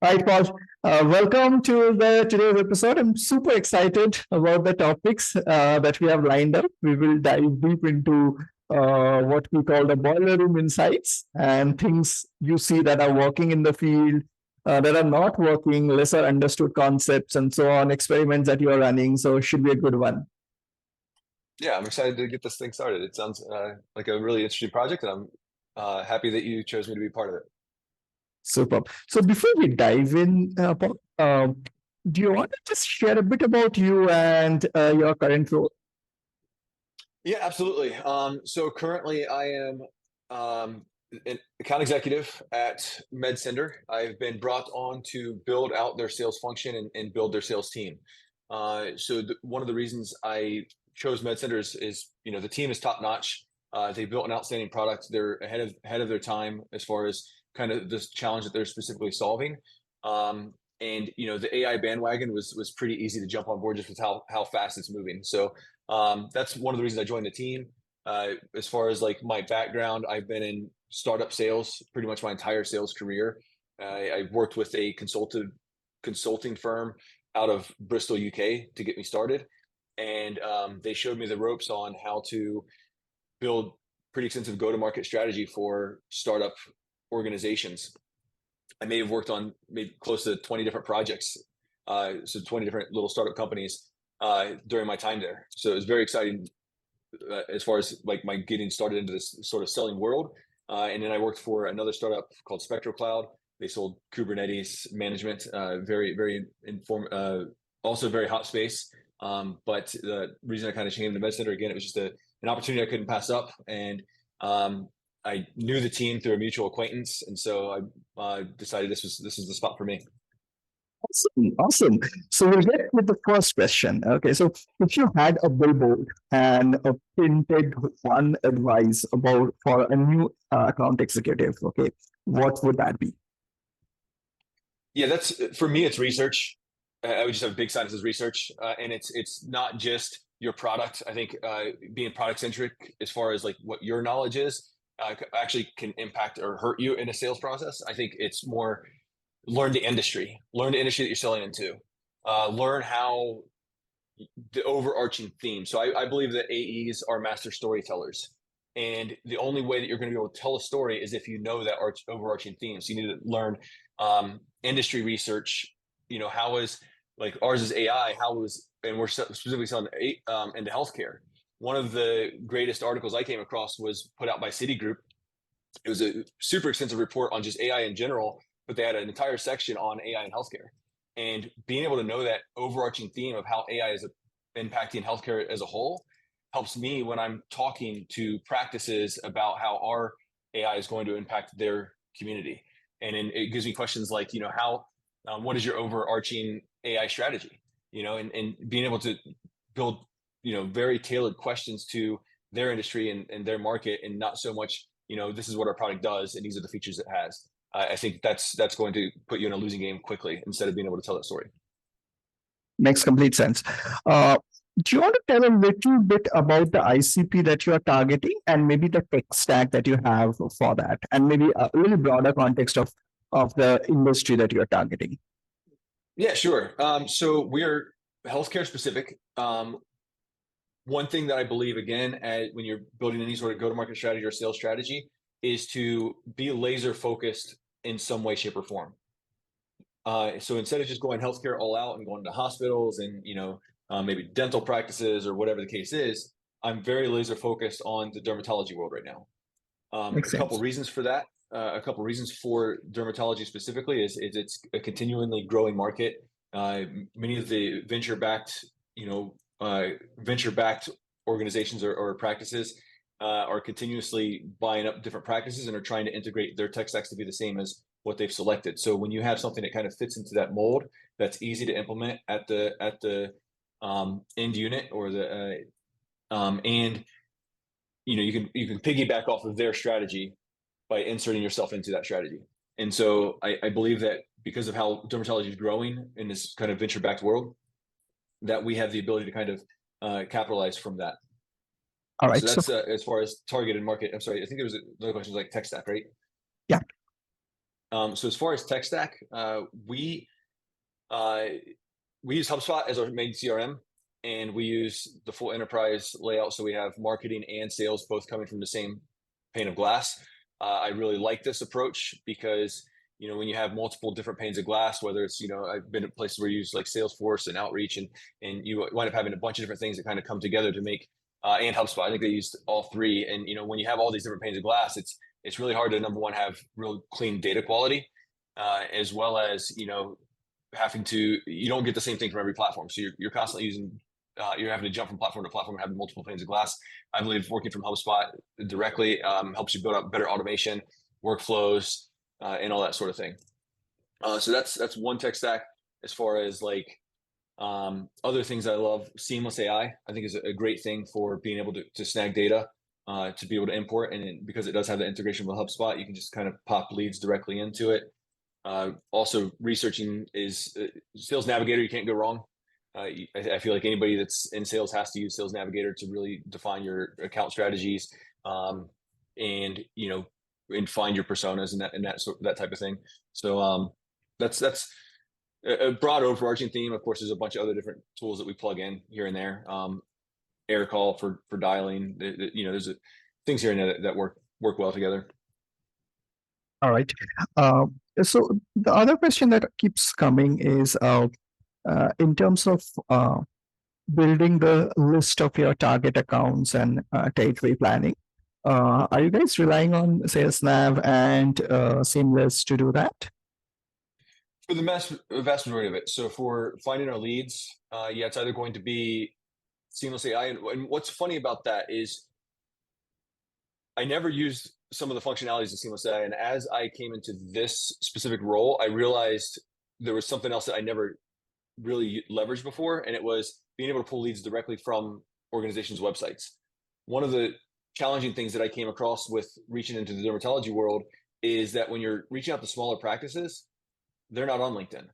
All right, Paul. Welcome to the today's episode. I'm super excited about the topics that we have lined up. We will dive deep into what we call the boiler room insights and things you see that are working in the field, that are not working, lesser understood concepts, and so on. Experiments that you are running. So it should be a good one. Yeah, I'm excited to get this thing started. It sounds like a really interesting project, and I'm happy that you chose me to be part of it. Super. So before we dive in, Paul, do you want to just share a bit about you and your current role? Yeah, absolutely. So currently I am an account executive at MedCenter. I've been brought on to build out their sales function and build their sales team. One of the reasons I chose MedCenter is the team is top notch. They built an outstanding product. They're ahead of their time as far as kind of this challenge that they're specifically solving. And the AI bandwagon was pretty easy to jump on board just with how fast it's moving. So that's one of the reasons I joined the team. As far as like my background, I've been in startup sales pretty much my entire sales career. I've worked with a consulting firm out of Bristol, UK, to get me started, and they showed me the ropes on how to build pretty extensive go-to-market strategy for startup organizations. I may have worked on maybe close to 20 different projects, so 20 different little startup companies during my time there. So it was very exciting as far as like my getting started into this sort of selling world. And then I worked for another startup called Spectral Cloud. They sold Kubernetes management, also very hot space. But the reason I kind of came to MedCenter again, it was just an opportunity I couldn't pass up. And I knew the team through a mutual acquaintance, and so I decided this was the spot for me. Awesome, awesome. So we'll get with the first question. Okay, so if you had a billboard and a printed one advice about for a new account executive, okay, what would that be? Yeah, that's for me. It's research. I would just have a big sign that says research, and it's not just your product. I think being product centric, as far as like what your knowledge is, actually can impact or hurt you in a sales process. I think it's more learn the industry that you're selling into, learn how the overarching theme. So I believe that AEs are master storytellers. And the only way that you're going to be able to tell a story is if you know that overarching theme. So you need to learn industry research. How is like ours is AI? And we're specifically selling into healthcare. One of the greatest articles I came across was put out by Citigroup. It was a super extensive report on just AI in general, but they had an entire section on AI in healthcare. And being able to know that overarching theme of how AI is impacting healthcare as a whole helps me when I'm talking to practices about how our AI is going to impact their community. And it gives me questions like, what is your overarching AI strategy? And being able to build, very tailored questions to their industry and their market, and not so much, this is what our product does and these are the features it has. I think that's going to put you in a losing game quickly instead of being able to tell that story. Makes complete sense. Do you want to tell a little bit about the ICP that you are targeting and maybe the tech stack that you have for that, and maybe a little broader context of the industry that you are targeting? Yeah, sure. So we're healthcare specific. One thing that I believe, again, when you're building any sort of go-to-market strategy or sales strategy, is to be laser focused in some way, shape, or form. So instead of just going healthcare all out and going to hospitals and maybe dental practices or whatever the case is, I'm very laser focused on the dermatology world right now. Makes A couple sense. reasons for that. A couple reasons for dermatology specifically is it's a continually growing market. Many of the venture-backed organizations or practices are continuously buying up different practices and are trying to integrate their tech stacks to be the same as what they've selected. So when you have something that kind of fits into that mold, that's easy to implement at the end unit or and you can piggyback off of their strategy by inserting yourself into that strategy. And so I believe that because of how dermatology is growing in this kind of venture-backed world, that we have the ability to kind of capitalize from that. All So right. So that's as far as targeted market. I'm sorry, I think there was another question like tech stack, right? yeah. So as far as tech stack, we use HubSpot as our main CRM, and we use the full enterprise layout. So we have marketing and sales both coming from the same pane of glass. I really like this approach because, when you have multiple different panes of glass, whether it's, I've been at places where you use like Salesforce and Outreach, and you wind up having a bunch of different things that kind of come together to make, and HubSpot, I think they used all three. And, when you have all these different panes of glass, it's really hard to, number one, have real clean data quality, as well as, you don't get the same thing from every platform. So you're constantly using, you're having to jump from platform to platform and having multiple panes of glass. I believe working from HubSpot directly helps you build up better automation, workflows, and all that sort of thing. So that's one tech stack. As far as like other things I love, Seamless AI, I think is a great thing for being able to snag data, to be able to import. And because it does have the integration with HubSpot, you can just kind of pop leads directly into it. Also, researching is Sales Navigator. You can't go wrong. I feel like anybody that's in sales has to use Sales Navigator to really define your account strategies, and and find your personas and that type of thing. So that's a broad overarching theme. Of course, there's a bunch of other different tools that we plug in here and there. Aircall for dialing. There's things here and there that work well together. All right. So the other question that keeps coming is in terms of building the list of your target accounts and territory planning. Are you guys relying on SalesNav and Seamless to do that? For the vast majority of it. So for finding our leads, it's either going to be Seamless AI. And what's funny about that is I never used some of the functionalities of Seamless AI. And as I came into this specific role, I realized there was something else that I never really leveraged before. And it was being able to pull leads directly from organizations' websites. One of the challenging things that I came across with reaching into the dermatology world is that when you're reaching out to smaller practices, they're not on LinkedIn.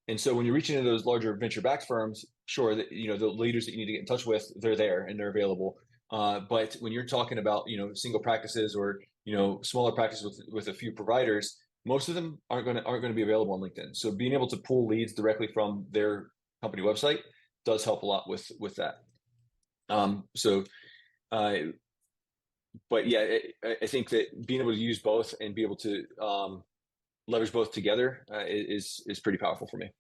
And so when you're reaching into those larger venture-backed firms, sure, that the leaders that you need to get in touch with, they're there and they're available. But when you're talking about single practices or smaller practices with a few providers, most of them aren't going to be available on LinkedIn. So being able to pull leads directly from their company website does help a lot with that. But yeah, I think that being able to use both and be able to leverage both together is pretty powerful for me.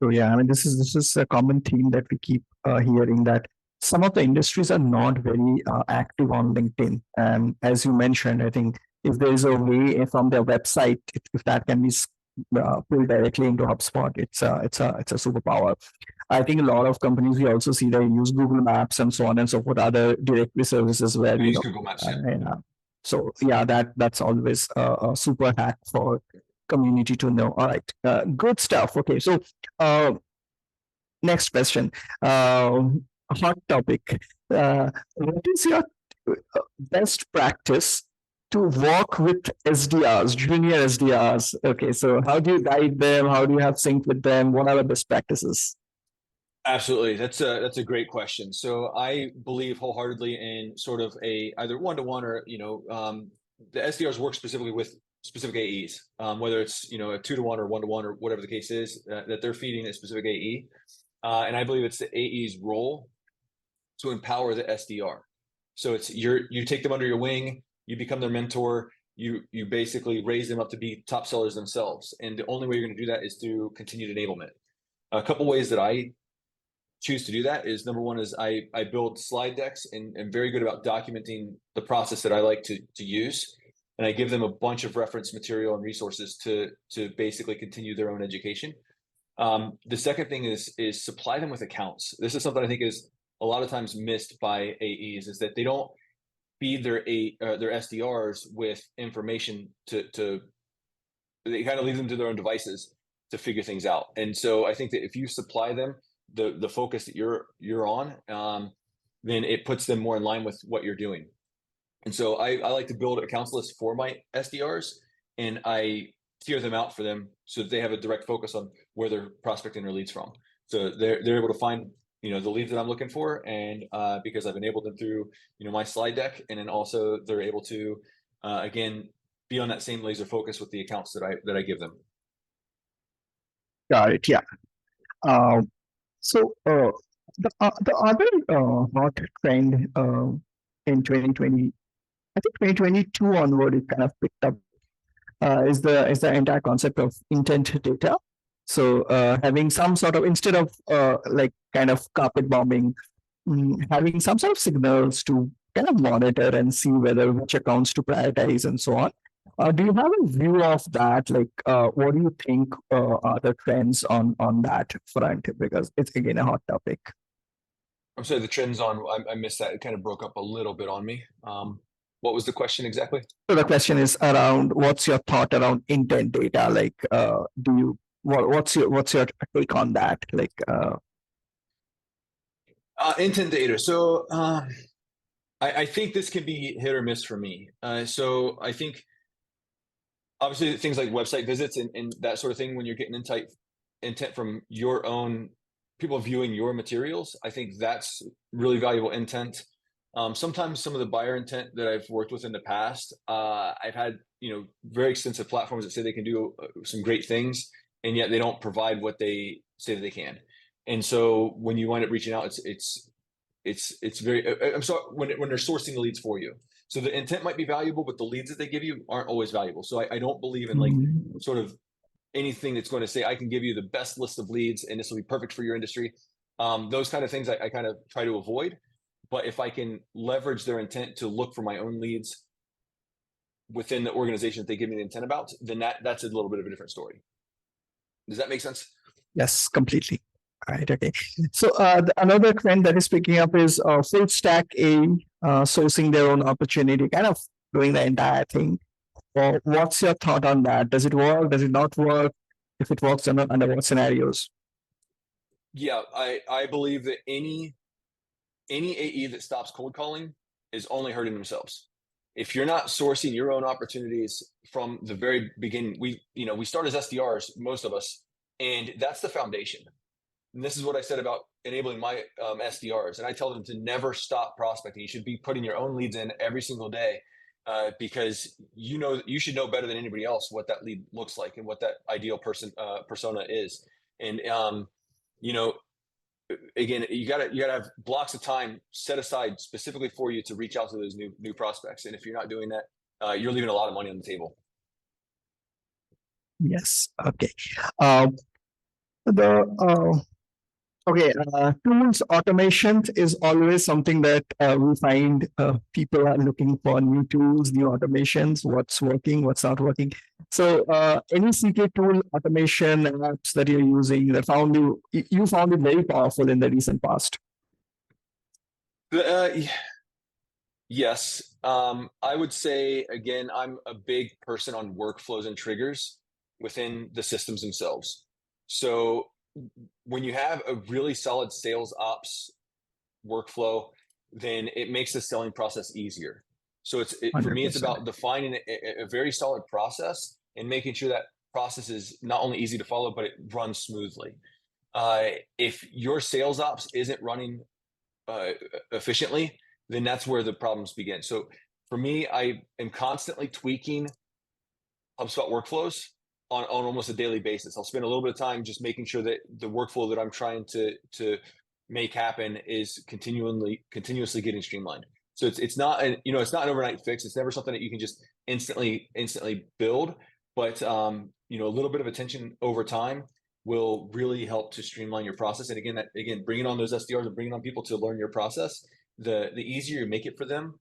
So yeah, I mean, this is a common theme that we keep hearing, that some of the industries are not very active on LinkedIn. And as you mentioned, I think if there is a way from their website, if that can be pulled directly into HubSpot, it's a superpower. I think a lot of companies, we also see they use Google Maps and so on and so forth, other directory services where we use Google Maps. So yeah, that's always a super hack for community to know. All right, good stuff. Okay, so next question, hot topic. What is your best practice to work with SDRs, junior SDRs? Okay, so how do you guide them? How do you have sync with them? What are the best practices? Absolutely. That's a great question. So I believe wholeheartedly in sort of either one-to-one or, the SDRs work specifically with specific AEs, whether it's, a 2-to-1 or 1-to-1 or whatever the case is, that they're feeding a specific AE. And I believe it's the AE's role to empower the SDR. So it's you take them under your wing, you become their mentor, you basically raise them up to be top sellers themselves. And the only way you're going to do that is through continued enablement. A couple ways that I choose to do that is, number one is I build slide decks and am very good about documenting the process that I like to use. And I give them a bunch of reference material and resources to basically continue their own education. The second thing is supply them with accounts. This is something I think is a lot of times missed by AEs, is that they don't feed their SDRs with information they kind of leave them to their own devices to figure things out. And so I think that if you supply them the focus that you're on, then it puts them more in line with what you're doing. And so I like to build accounts list for my SDRs, and I tier them out for them so that they have a direct focus on where they're prospecting their leads from. So they're able to find the leads that I'm looking for, and because I've enabled them through my slide deck, and then also they're able to again be on that same laser focus with the accounts that I give them. Got it. Yeah. Um, the other hot trend in 2020, I think 2022 onward, it kind of picked up is the entire concept of intent data. So having some sort of, instead of like kind of carpet bombing, having some sort of signals to kind of monitor and see whether which accounts to prioritize and so on. Do you have a view of that? Like, what do you think are the trends on that front? Because it's again a hot topic. I'm sorry, the trends on, I missed that. It kind of broke up a little bit on me. What was the question exactly? So the question is around what's your thought around intent data? Like, do you what's your take on that? Like, Intent data. So I think this can be hit or miss for me. So I think obviously things like website visits and that sort of thing, when you're getting intent from your own people viewing your materials, I think that's really valuable intent. Sometimes some of the buyer intent that I've worked with in the past, I've had, very extensive platforms that say they can do some great things, and yet they don't provide what they say that they can. And so when you wind up reaching out, it's very, I'm sorry, when they're sourcing the leads for you. So the intent might be valuable, but the leads that they give you aren't always valuable. So I don't believe in like sort of anything that's going to say, I can give you the best list of leads and this will be perfect for your industry. Those kind of things I kind of try to avoid. But if I can leverage their intent to look for my own leads within the organization that they give me the intent about, then that's a little bit of a different story. Does that make sense? Yes, completely. Right. Okay. So another trend that is picking up is full stack sourcing their own opportunity, kind of doing the entire thing. What's your thought on that? Does it work? Does it not work? If it works, under what scenarios? Yeah, I believe that any AE that stops cold calling is only hurting themselves. If you're not sourcing your own opportunities from the very beginning, we start as SDRs, most of us, and that's the foundation. And this is what I said about enabling my SDRs. And I tell them to never stop prospecting. You should be putting your own leads in every single day because you should know better than anybody else what that lead looks like and what that ideal persona is. And again, you gotta have blocks of time set aside specifically for you to reach out to those new prospects. And if you're not doing that, you're leaving a lot of money on the table. Yes. Okay. The Okay, tools automation is always something that we find people are looking for new tools, new automations, what's working, what's not working. So, any CK tool automation apps that you're using that you found it very powerful in the recent past. Yes. I would say, again, I'm a big person on workflows and triggers within the systems themselves. So when you have a really solid sales ops workflow, then it makes the selling process easier. So for me, it's about defining a very solid process and making sure that process is not only easy to follow, but it runs smoothly. If your sales ops isn't running efficiently, then that's where the problems begin. So for me, I am constantly tweaking HubSpot workflows on almost a daily basis. I'll spend a little bit of time just making sure that the workflow that I'm trying to make happen is continuously getting streamlined. So it's not it's not an overnight fix. It's never something that you can just instantly build, but a little bit of attention over time will really help to streamline your process. And again, bringing on those SDRs and bringing on people to learn your process, the easier you make it for them,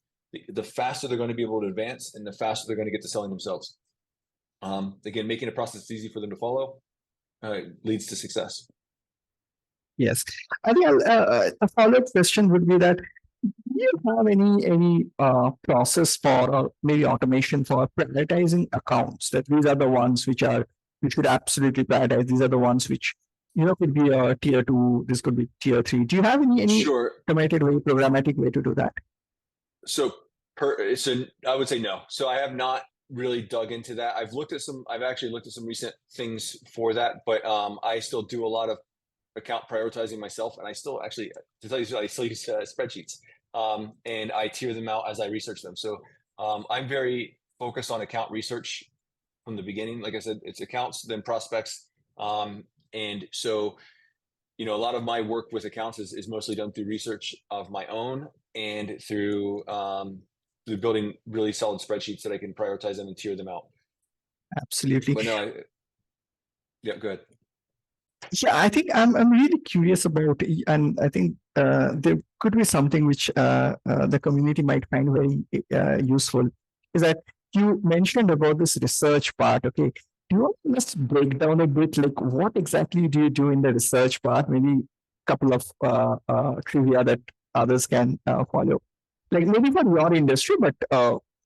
the faster they're going to be able to advance and the faster they're going to get to selling themselves. Again, making a process easy for them to follow leads to success. Yes, I think a follow-up question would be that, do you have any process for, or maybe automation for prioritizing accounts? That these are the ones which should absolutely prioritize. These are the ones which could be a tier 2. This could be tier 3. Do you have any Sure. automated way, programmatic way to do that? So I would say no. So I have not really dug into that. I've actually looked at some recent things for that, but I still do a lot of account prioritizing myself, and I still actually, to tell you, I still use spreadsheets, and I tier them out as I research them. So I'm very focus on account research from the beginning. Like I said, it's accounts, then prospects. And so, a lot of my work with accounts is mostly done through research of my own and through building really solid spreadsheets that I can prioritize them and tier them out. Absolutely. But no, yeah, go ahead. Yeah, I think I'm really curious about, and I think there could be something which the community might find very useful. Is that you mentioned about this research part? Okay, do you want to just break down a bit, like what exactly do you do in the research part? Maybe a couple of trivia that others can follow, like maybe for your industry, but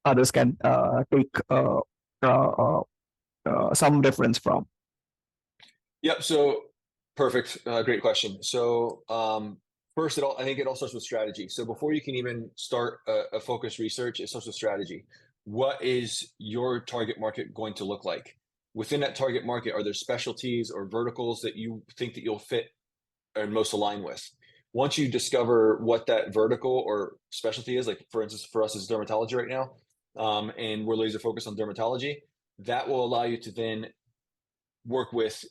others can take uh, some reference from. Yep. So perfect. Great question. So first, I think it all starts with strategy. So before you can even start a focused research, it starts with strategy. What is your target market going to look like? Within that target market, are there specialties or verticals that you think that you'll fit and most align with? Once you discover what that vertical or specialty is, like for instance, for us it's dermatology right now, and we're laser focused on dermatology, that will allow you to then work with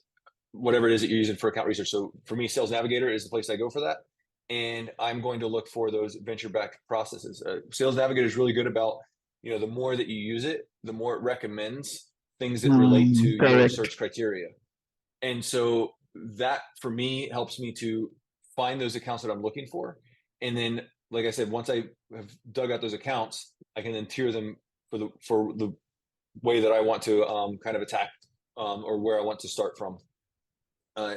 whatever it is that you're using for account research. So for me, Sales Navigator is the place I go for that. And I'm going to look for those venture-backed processes. Sales Navigator is really good about, the more that you use it, the more it recommends things that relate to your Correct. search criteria. And so that for me helps me to find those accounts that I'm looking for. And then, like I said, once I have dug out those accounts, I can then tier them for the way that I want to kind of attack or where I want to start from.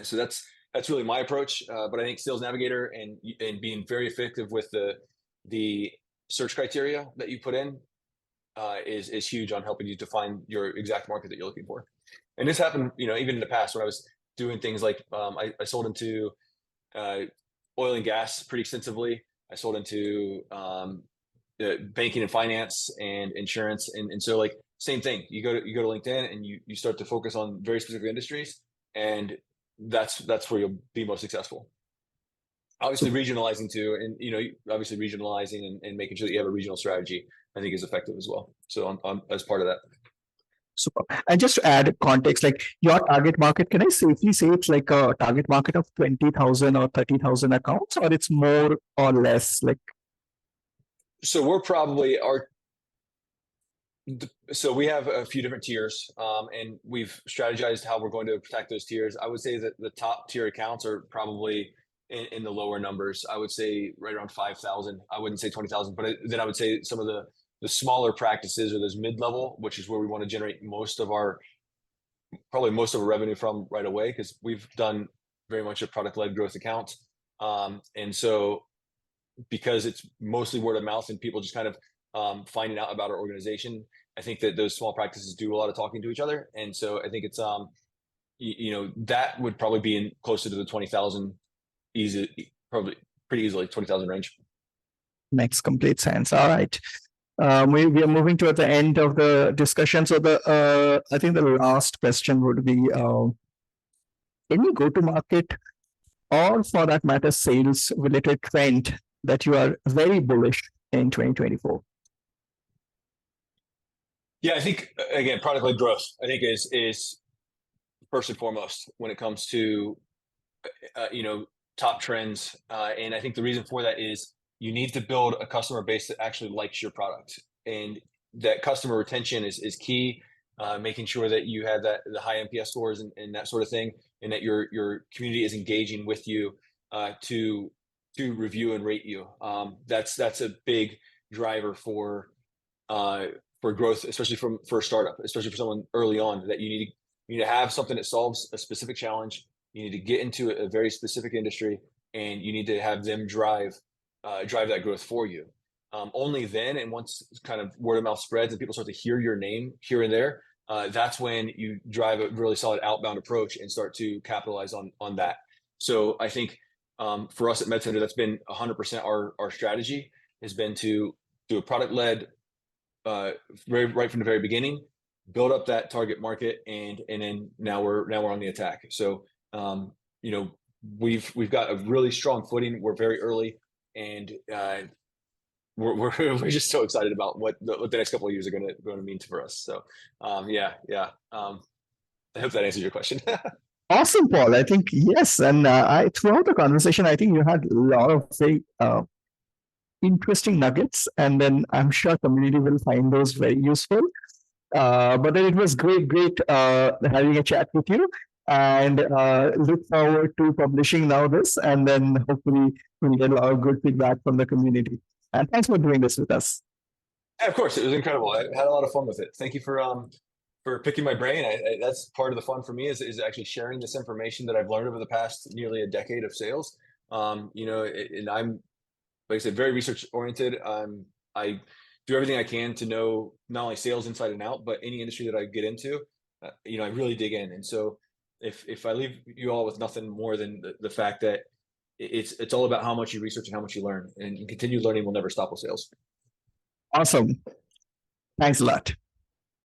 So that's really my approach. But I think Sales Navigator and being very effective with the search criteria that you put in is huge on helping you define your exact market that you're looking for. And this happened, even in the past when I was doing things like I sold into oil and gas pretty extensively. I sold into banking and finance and insurance, and so like same thing. You go to LinkedIn and you start to focus on very specific industries, and that's where you'll be most successful. Obviously regionalizing too, and obviously regionalizing and making sure that you have a regional strategy, I think is effective as well. So as part of that. Super. And just to add context, like your target market, can I safely say it's like a target market of 20,000 or 30,000 accounts, or it's more or less like? So we're probably so we have a few different tiers, and we've strategized how we're going to protect those tiers. I would say that the top tier accounts are probably in the lower numbers. I would say right around 5,000. I wouldn't say 20,000, but then I would say some of the smaller practices or those mid-level, which is where we want to generate probably most of our revenue from right away, because we've done very much a product-led growth account. And so because it's mostly word of mouth and people just kind of finding out about our organization, I think that those small practices do a lot of talking to each other. And so I think it's, that would probably be in closer to the 20,000 probably pretty easily 20,000 range. Makes complete sense. All right. We are moving toward the end of the discussion. So I think the last question would be, any go-to-market or for that matter, sales related trend that you are very bullish in 2024? Yeah, I think again, product-led growth, I think is first and foremost when it comes to top trends. And I think the reason for that is you need to build a customer base that actually likes your product, and that customer retention is key. Making sure that you have the high NPS scores and that sort of thing, and that your community is engaging with you to review and rate you. That's a big driver for growth, especially for a startup, especially for someone early on. That you need to have something that solves a specific challenge. You need to get into a very specific industry, and you need to have them drive that growth for you. Only then, and once kind of word of mouth spreads and people start to hear your name here and there, that's when you drive a really solid outbound approach and start to capitalize on that. So I think for us at MedCenter, that's been 100% our strategy has been to do a product-led right from the very beginning, build up that target market, and then now we're on the attack. So we've got a really strong footing. We're very early, and we're just so excited about what the next couple of years are going to mean for us. So yeah. I hope that answers your question. Awesome, Paul. I think yes, and I throughout the conversation, I think you had a lot of very interesting nuggets, and then I'm sure community will find those very useful. But then it was great having a chat with you, and look forward to publishing now this, and then hopefully we'll get a lot of good feedback from the community. And thanks for doing this with us. Yeah, of course, it was incredible. I had a lot of fun with it. Thank you for picking my brain. That's part of the fun for me is actually sharing this information that I've learned over the past nearly a decade of sales. And I'm, like I said, very research oriented. I do everything I can to know not only sales inside and out, but any industry that I get into, I really dig in. And so if I leave you all with nothing more than the fact that it's all about how much you research and how much you learn, and continued learning will never stop with sales. Awesome. Thanks a lot.